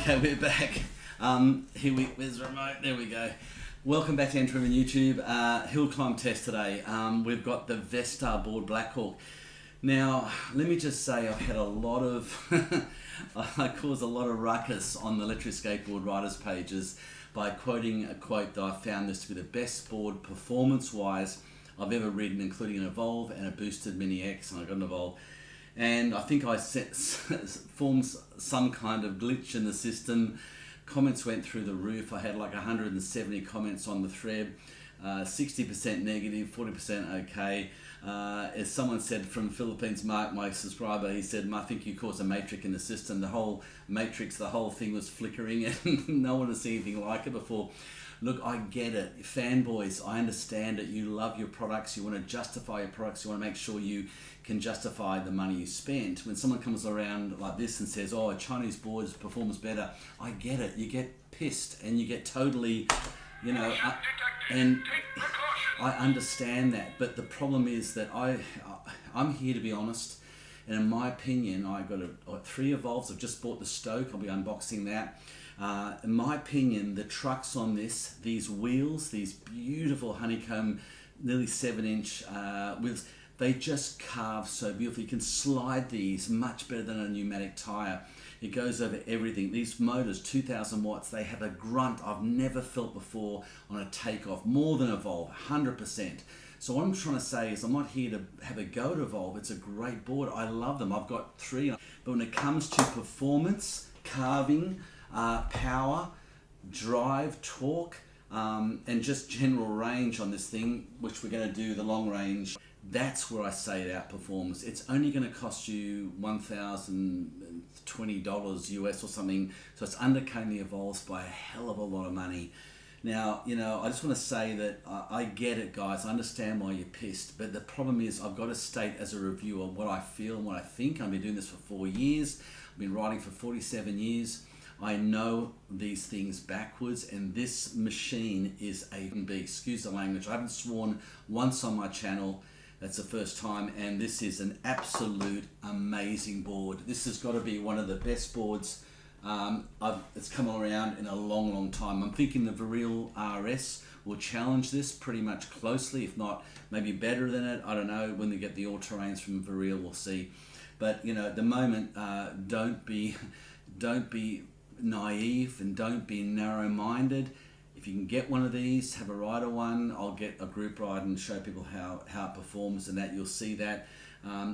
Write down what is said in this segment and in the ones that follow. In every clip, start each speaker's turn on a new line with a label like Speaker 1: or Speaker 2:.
Speaker 1: Okay, we're back. Where's the remote? There we go. Welcome back to Entering on YouTube. Hill Climb test today. We've got the Vestar BlackHawk. Now, let me just say I've had a lot of, I caused a lot of ruckus on the electric skateboard riders pages by quoting a quote that I found this to be the best board performance-wise I've ever ridden, including an Evolve and a boosted Mini X, and I got an Evolve. And I think I formed some kind of glitch in the system. Comments went through the roof. I had like 170 comments on the thread, 60% negative, 40% okay. As someone said from the Philippines, Mark, my subscriber, he said, I think you caused a matrix in the system. The whole matrix, the whole thing was flickering and no one has seen anything like it before. Look, I get it. Fanboys, I understand it. You love your products. You want to justify your products. You want to make sure you can justify the money you spent. When someone comes around like this and says, oh, a Chinese board performs better, I get it. You get pissed and you get totally, you know, and I understand that. But the problem is that I'm here to be honest. And in my opinion, I got 3 Evolves. I've just bought the Stoke. I'll be unboxing that. In my opinion, the trucks on these wheels, these beautiful honeycomb, nearly 7-inch wheels, they just carve so beautifully. You can slide these much better than a pneumatic tire. It goes over everything. These motors, 2,000 watts, they have a grunt I've never felt before on a takeoff, more than Evolve, 100%. So what I'm trying to say is I'm not here to have a go at Evolve. It's a great board. I love them. I've got 3. But when it comes to performance, carving, power, drive, torque, and just general range on this thing, which we're going to do the long range, that's where I say it outperforms. It's only going to cost you $1,020 US or something, so it's undercutting the Evolves by a hell of a lot of money. Now, you know, I just want to say that I get it, guys. I understand why you're pissed, but the problem is I've got to state as a reviewer what I feel and what I think. I've been doing this for 4 years. I've been riding for 47 years. I know these things backwards, and this machine is a beast. Excuse the language. I haven't sworn once on my channel. That's the first time, and this is an absolute amazing board. This has got to be one of the best boards it's come around in a long, long time. I'm thinking the Viril RS will challenge this pretty much closely, if not maybe better than it. I don't know. When they get the all-terrains from Viril, we'll see. But you know, at the moment, don't be naive and don't be narrow-minded. If you can get one of these, have a rider one. I'll get a group ride and show people how it performs, and that you'll see that.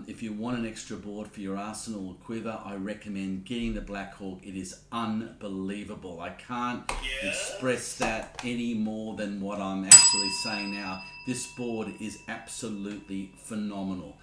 Speaker 1: If you want an extra board for your arsenal or quiver, I recommend getting the BlackHawk. It is unbelievable. I can't express that any more than what I'm actually saying now. This board is absolutely phenomenal.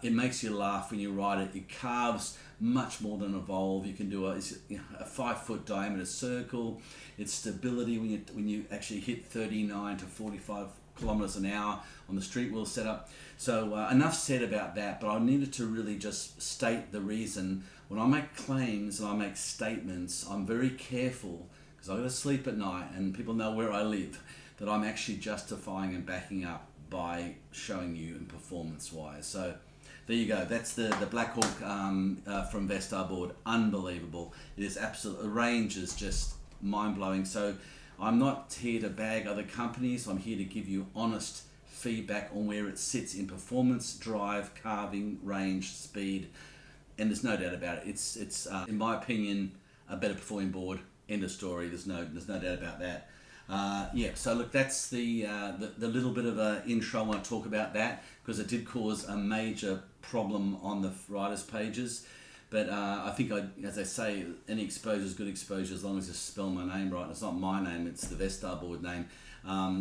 Speaker 1: It makes you laugh when you ride it. It carves much more than Evolve. You can do a 5-foot diameter circle. It's stability when you actually hit 39 to 45 kilometers an hour on the street wheel setup. So enough said about that, but I needed to really just state the reason. When I make claims and I make statements, I'm very careful, because I've got to sleep at night and people know where I live, that I'm actually justifying and backing up by showing you in performance wise. So there you go. That's the BlackHawk from Vestar board. Unbelievable. It is absolute. The range is just mind-blowing. So I'm not here to bag other companies. I'm here to give you honest feedback on where it sits in performance, drive, carving, range, speed, and there's no doubt about it. It's in my opinion, a better performing board. End of story. There's no doubt about that. So look, that's the little bit of an intro. I want to talk about that because it did cause a major problem on the riders pages. But I think, as I say, any exposure is good exposure as long as you spell my name right. It's not my name, it's the Vestar board name.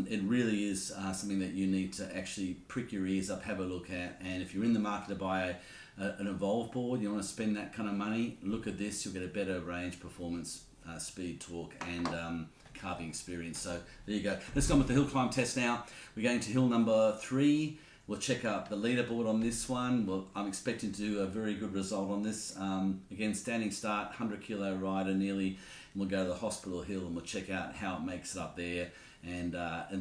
Speaker 1: It really is something that you need to actually prick your ears up, have a look at. And if you're in the market to buy an Evolve board, you want to spend that kind of money, look at this. You'll get a better range, performance, speed, torque, and carving experience. So there you go. Let's go on with the hill climb test now. We're going to hill number 3. We'll check out the leaderboard on this one. Well, I'm expecting to do a very good result on this. Again, standing start, 100 kilo rider nearly. And we'll go to the hospital hill and we'll check out how it makes it up there. And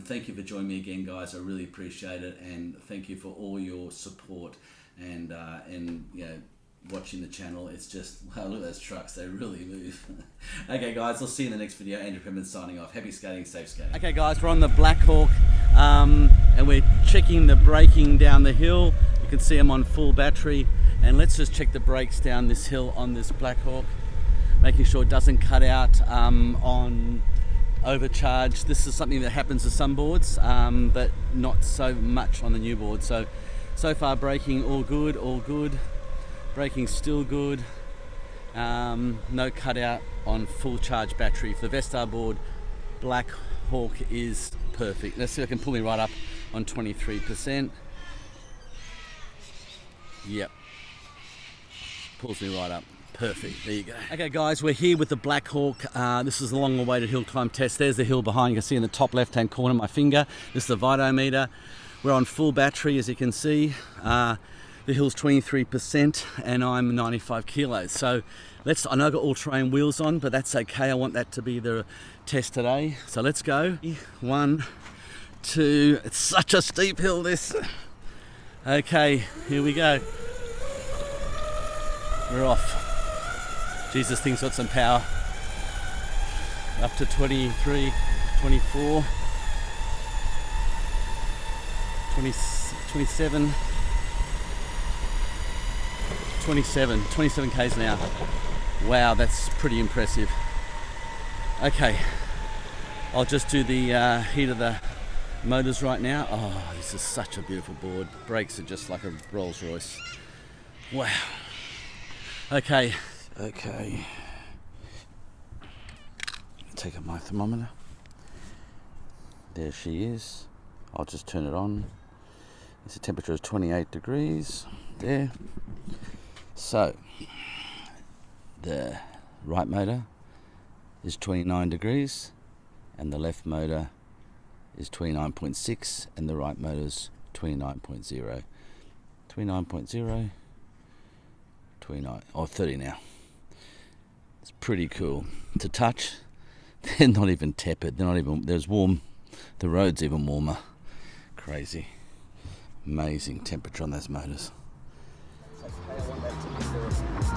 Speaker 1: thank you for joining me again, guys. I really appreciate it. And thank you for all your support and you know, watching the channel. It's just, wow, look at those trucks, they really move. Okay guys, I'll see you in the next video. Andrew Penman signing off. Happy skating, safe skating. Okay guys, we're on the BlackHawk and we're checking the braking down the hill. You can see I'm on full battery, and let's just check the brakes down this hill on this BlackHawk, making sure it doesn't cut out on overcharge. This is something that happens to some boards, but not so much on the new board. So far braking all good, all good. Braking still good. No cutout on full charge battery. For the Vestar board, BlackHawk is perfect. Let's see if I can pull me right up on 23%. Yep. Pulls me right up. Perfect. There you go. Okay guys, we're here with the BlackHawk. This is the long awaited hill climb test. There's the hill behind. You can see in the top left hand corner my finger. This is the vitometer. We're on full battery, as you can see. The hill's 23% and I'm 95 kilos. So I know I've got all-terrain wheels on, but that's okay. I want that to be the test today. So let's go. 1, 2, it's such a steep hill, this. Okay, here we go. We're off. Jesus, thing's got some power. Up to 23, 24, 27 k's an hour. Wow, that's pretty impressive. Okay, I'll just do the heat of the motors right now. Oh, this is such a beautiful board. Brakes are just like a Rolls Royce. Wow. Okay. Take up my thermometer. There she is. I'll just turn it on. The temperature is 28 degrees. There. So, the right motor is 29 degrees and the left motor is 29.6 and the right motor is 29.0. 29.0, 29, or 30 now. It's pretty cool. To touch, they're not even tepid. They're not even, there's warm. The road's even warmer. Crazy. Amazing temperature on those motors. Okay, I want that to be the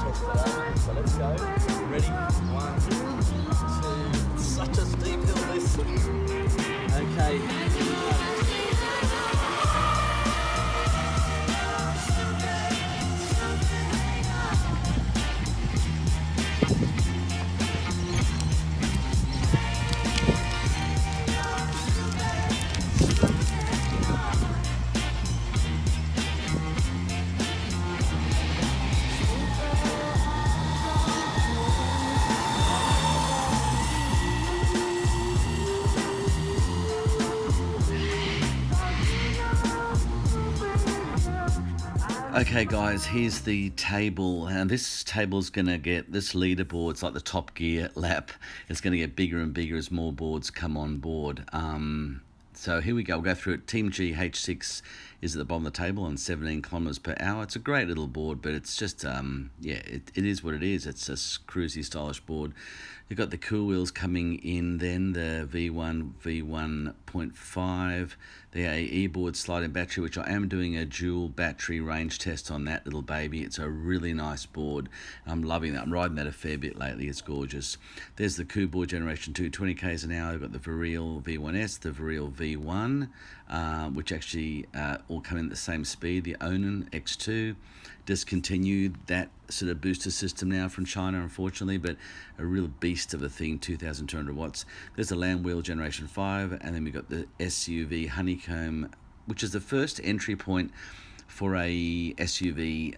Speaker 1: test today. So let's go. Ready? 1, 2. It's such a steep hill, this. Okay. Okay guys, here's the table, and this table's gonna get, this leaderboard's like the Top Gear lap. It's gonna get bigger and bigger as more boards come on board. So here we go, we'll go through it. Team G H6 is at the bottom of the table on 17 kilometers per hour. It's a great little board, but it's just, yeah, it is what it is. It's a cruisy, stylish board. You've got the cool wheels coming in then, the V1, V1.5, the EBoard sliding battery, which I am doing a dual battery range test on that little baby. It's a really nice board. I'm loving that. I'm riding that a fair bit lately. It's gorgeous. There's the Coup board generation 2, 20 k's an hour. I've got the Viril V1S, the Viril V1, which actually all come in at the same speed. The Onan X2 discontinued that sort of booster system now from China, unfortunately, but a real beast of a thing, 2,200 watts. There's the Land Wheel Generation 5, and then we've got the SUV Honeycomb, which is the first entry point for a SUV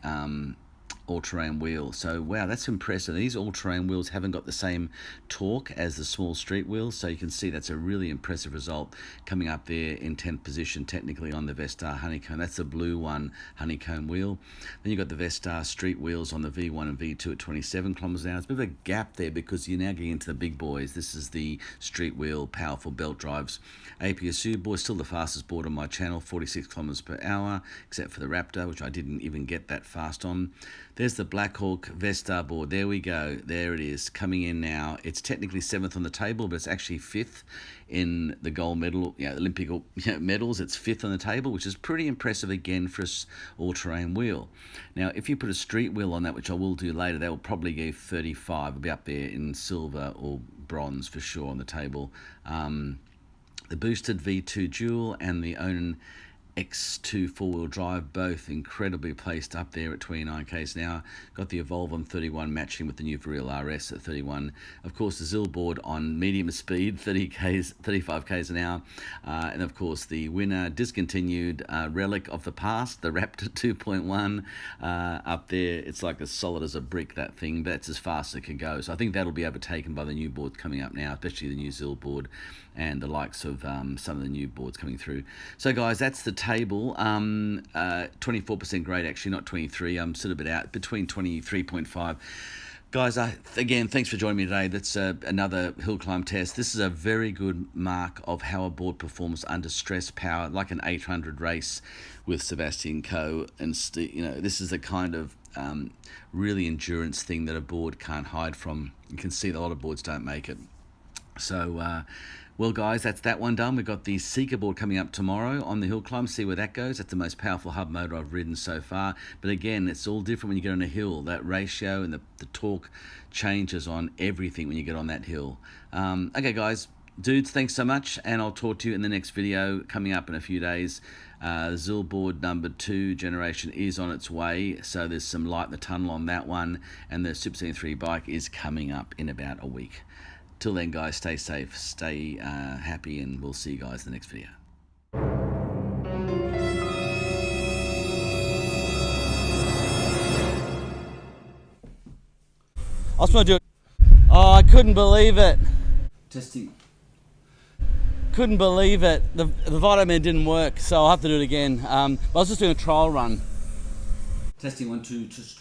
Speaker 1: all-terrain wheel. So wow, that's impressive. These all-terrain wheels haven't got the same torque as the small street wheels, so you can see that's a really impressive result coming up there in 10th position technically on the Vestar Honeycomb. That's the blue one honeycomb wheel. Then you've got the Vestar street wheels on the V1 and V2 at 27 kilometers an hour. It's a bit of a gap there because you're now getting into the big boys. This is the street wheel powerful belt drives. APSU board, still the fastest board on my channel, 46 kilometers per hour, except for the Raptor, which I didn't even get that fast on. There's the BlackHawk Vestar board. There we go. There it is, coming in now. It's technically 7th on the table, but it's actually 5th in the gold medal, Olympic medals. It's 5th on the table, which is pretty impressive again for an all-terrain wheel. Now, if you put a street wheel on that, which I will do later, that will probably give 35. It'll be up there in silver or bronze for sure on the table. The boosted V2 dual and the Onan X2 four-wheel drive, both incredibly placed up there at 29 k's an hour. Got the Evolve on 31 matching with the new Vril RS at 31. Of course, the Zill board on medium speed, 35 k's an hour. And of course, the winner, discontinued relic of the past, the Raptor 2.1 up there. It's like as solid as a brick, that thing, but that's as fast as it can go. So I think that'll be overtaken by the new board coming up now, especially the new Zill board and the likes of some of the new boards coming through. So guys, that's the table. 24% grade, actually, not 23. I'm sort of a bit out, between 23.5. Guys, again, thanks for joining me today. That's another hill climb test. This is a very good mark of how a board performs under stress power, like an 800 race with Sebastian Coe. And this is the kind of really endurance thing that a board can't hide from. You can see that a lot of boards don't make it. So, well, guys, that's that one done. We've got the Seeker board coming up tomorrow on the hill climb. See where that goes. That's the most powerful hub motor I've ridden so far. But again, it's all different when you get on a hill. That ratio and the torque changes on everything when you get on that hill. Okay, guys, dudes, thanks so much. And I'll talk to you in the next video coming up in a few days. The Zill board number 2 generation is on its way. So there's some light in the tunnel on that one. And the Super 73 bike is coming up in about a week. Till then, guys, stay safe, stay happy, and we'll see you guys in the next video. I was going to do it. Oh, I couldn't believe it. Testing. Couldn't believe it. The Vitamin didn't work, so I'll have to do it again. I was just doing a trial run. Testing 1, 2, just.